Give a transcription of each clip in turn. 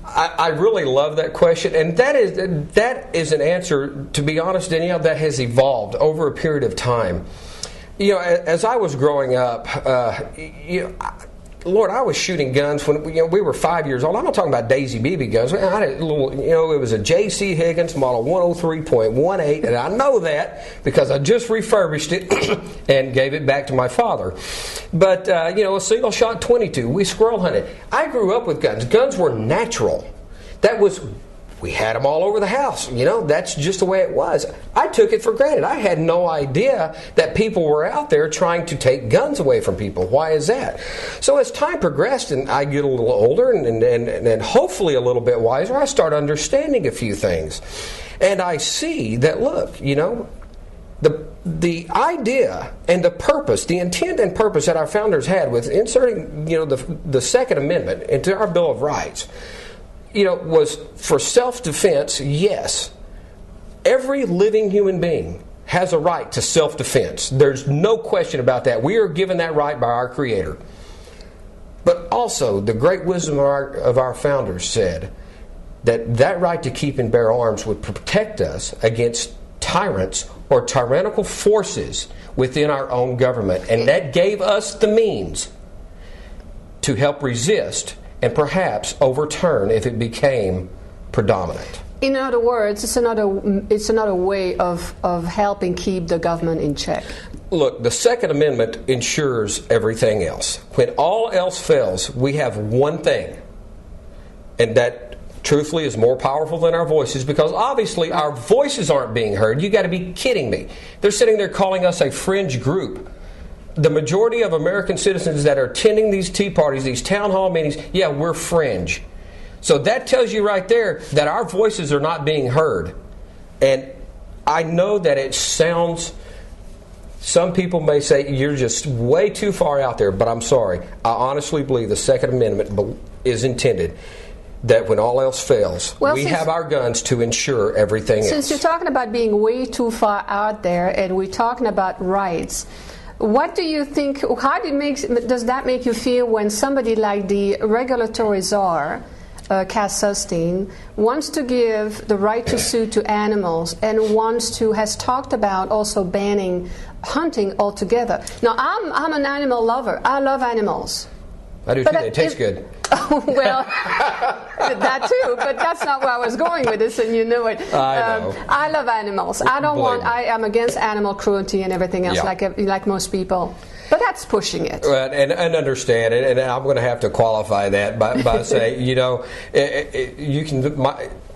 I really love that question, and that is an answer, to be honest, Danielle, that has evolved over a period of time. As I was growing up, Lord, I was shooting guns when we were 5 years old. I'm not talking about Daisy BB guns. I had a little, it was a J.C. Higgins model 103.18, and I know that because I just refurbished it and gave it back to my father. But a single shot 22. We squirrel hunted. I grew up with guns. Guns were natural. We had them all over the house. That's just the way it was. I took it for granted. I had no idea that people were out there trying to take guns away from people. Why is that? So as time progressed and I get a little older and hopefully a little bit wiser, I start understanding a few things. And I see that, look, the idea and the purpose, the intent and purpose that our founders had with inserting, the Second Amendment into our Bill of Rights, was for self-defense. Yes, every living human being has a right to self-defense. There's no question about that. We are given that right by our Creator. But also, the great wisdom of our founders said that right to keep and bear arms would protect us against tyrants or tyrannical forces within our own government. And that gave us the means to help resist and perhaps overturn if it became predominant. In other words, it's another way of helping keep the government in check. Look, the Second Amendment ensures everything else. When all else fails, we have one thing, and that truthfully is more powerful than our voices, because obviously our voices aren't being heard. You got to be kidding me. They're sitting there calling us a fringe group. The majority of American citizens that are attending these tea parties, these town hall meetings, yeah, we're fringe. So that tells you right there that our voices are not being heard. And I know that it sounds, some people may say you're just way too far out there, but I'm sorry. I honestly believe the Second Amendment is intended that when all else fails, we have our guns to ensure everything else. Since you're talking about being way too far out there and we're talking about rights, what do you think, how does that make you feel when somebody like the regulatory czar, Cass Sunstein, wants to give the right to sue to animals and has talked about also banning hunting altogether? Now, I'm an animal lover. I love animals. I do too. They taste good. Well, that too, but that's not where I was going with this, and you know it. I know. I love animals. I am against animal cruelty and everything else, like most people. But that's pushing it. And understand it, and I'm going to have to qualify that by saying,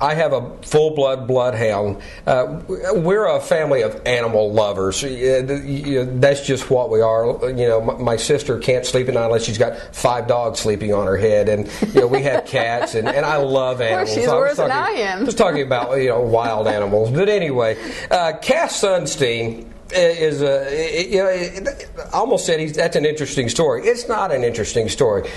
I have a full-blood bloodhound. We're a family of animal lovers. That's just what we are. My sister can't sleep at night unless she's got 5 dogs sleeping on her head, and we have cats, and I love animals. Well, she's worse than I am. Just talking about wild animals. But anyway, Cass Sunstein is I almost said that's an interesting story. It's not an interesting story.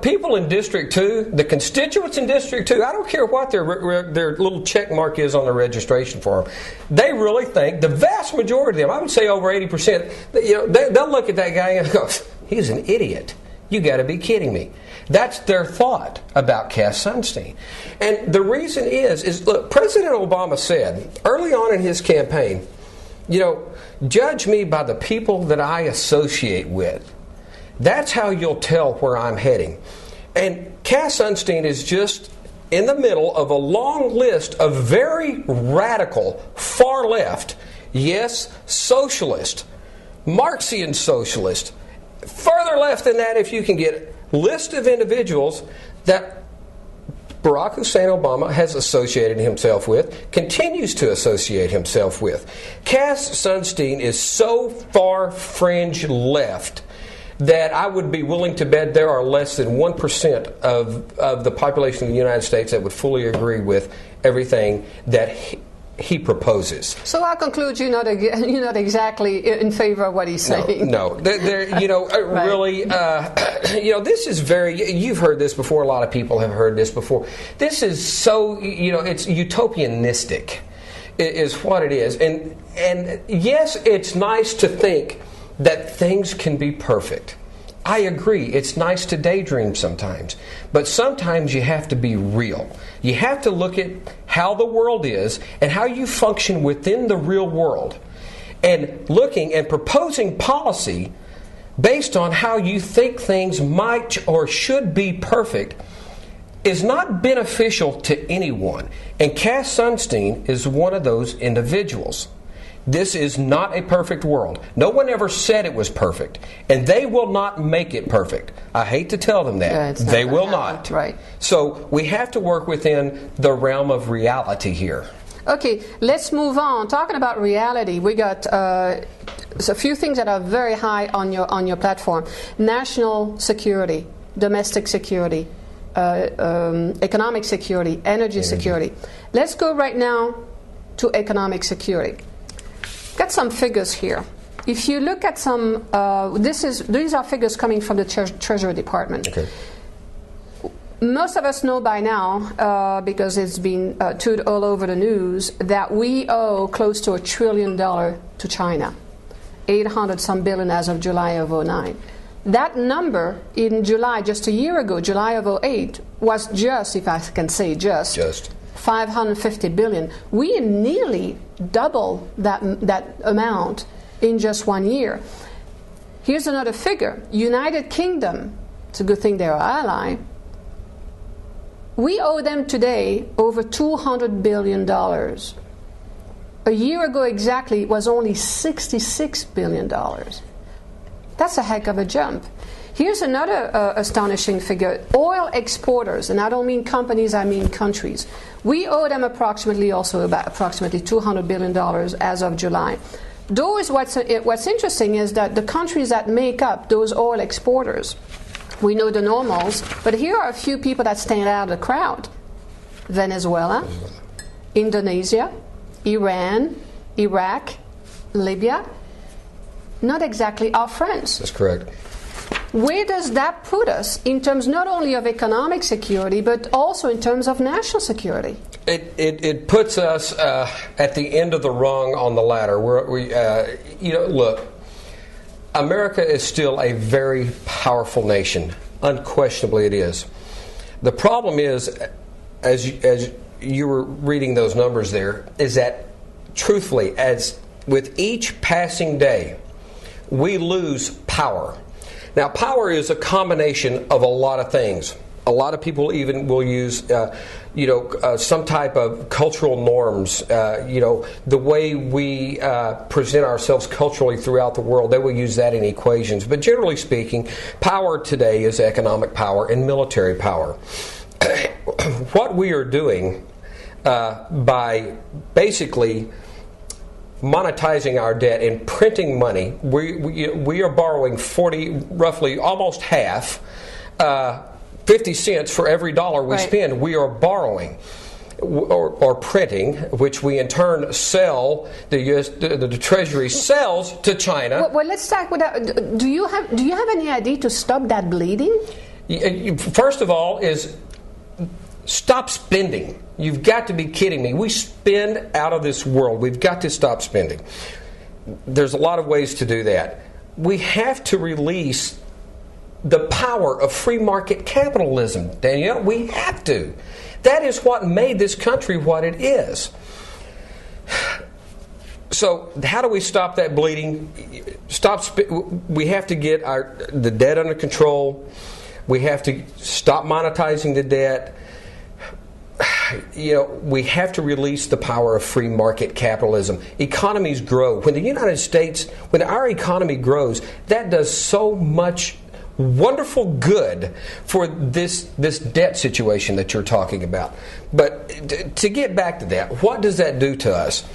People in District 2, the constituents in District 2, I don't care what their little check mark is on the registration form. They really think, the vast majority of them, I would say over 80%, they'll look at that guy and go, he's an idiot. You got to be kidding me. That's their thought about Cass Sunstein. And the reason is look, President Obama said early on in his campaign, judge me by the people that I associate with. That's how you'll tell where I'm heading. And Cass Sunstein is just in the middle of a long list of very radical, far left, yes, socialist, Marxian socialist, further left than that if you can get, list of individuals that Barack Hussein Obama has associated himself with, continues to associate himself with. Cass Sunstein is so far fringe left that I would be willing to bet there are less than 1% of the population of the United States that would fully agree with everything that he proposes. So I conclude you're not exactly in favor of what he's saying. No. Really, this is very. You've heard this before. A lot of people have heard this before. This is so. It's utopianistic, is what it is. And yes, it's nice to think that things can be perfect. I agree, it's nice to daydream sometimes, but sometimes you have to be real. You have to look at how the world is and how you function within the real world, and looking and proposing policy based on how you think things might or should be perfect is not beneficial to anyone. And Cass Sunstein is one of those individuals. This is not a perfect world. No one ever said it was perfect, and they will not make it perfect. I hate to tell them that. Yeah, they will not. Right. So we have to work within the realm of reality here. Okay, let's move on. Talking about reality, we got a few things that are very high on your platform: national security, domestic security, economic security, energy security. Let's go right now to economic security. Got some figures here. If you look at some, these are figures coming from the Treasury Department. Okay. Most of us know by now, because it's been touted all over the news, that we owe close to $1 trillion to China, 800 some billion as of July of 2009. That number in July, just a year ago, July of 2008, was just, if I can say just 550 billion. We nearly double that amount in just 1 year. Here's another figure. United Kingdom, it's a good thing they're our ally. We owe them today over $200 billion. A year ago exactly, it was only $66 billion. That's a heck of a jump. Here's another astonishing figure. Oil exporters, and I don't mean companies, I mean countries. We owe them approximately $200 billion as of July. Those, what's interesting is that the countries that make up those oil exporters, we know the normals, but here are a few people that stand out of the crowd. Venezuela, Indonesia, Iran, Iraq, Libya. Not exactly our friends. That's correct. Where does that put us in terms not only of economic security, but also in terms of national security? It puts us at the end of the rung on the ladder. Look, America is still a very powerful nation. Unquestionably it is. The problem is, as you were reading those numbers there, is that truthfully, as with each passing day, we lose power. Now, power is a combination of a lot of things. A lot of people even will use, some type of cultural norms. The way we present ourselves culturally throughout the world, they will use that in equations. But generally speaking, power today is economic power and military power. What we are doing by basically monetizing our debt and printing money, we are borrowing roughly almost half, 50 cents for every dollar we spend. We are borrowing or printing, which we in turn sell. The Treasury sells to China. Well, let's start with that. Do you have any idea to stop that bleeding? First of all, is stop spending. You've got to be kidding me. We spend out of this world. We've got to stop spending. There's a lot of ways to do that. We have to release the power of free market capitalism, Danielle. We have to. That is what made this country what it is. So how do we stop that bleeding? We have to get the debt under control. We have to stop monetizing the debt. We have to release the power of free market capitalism. Economies grow. When our economy grows, that does so much wonderful good for this debt situation that you're talking about. But to get back to that, what does that do to us?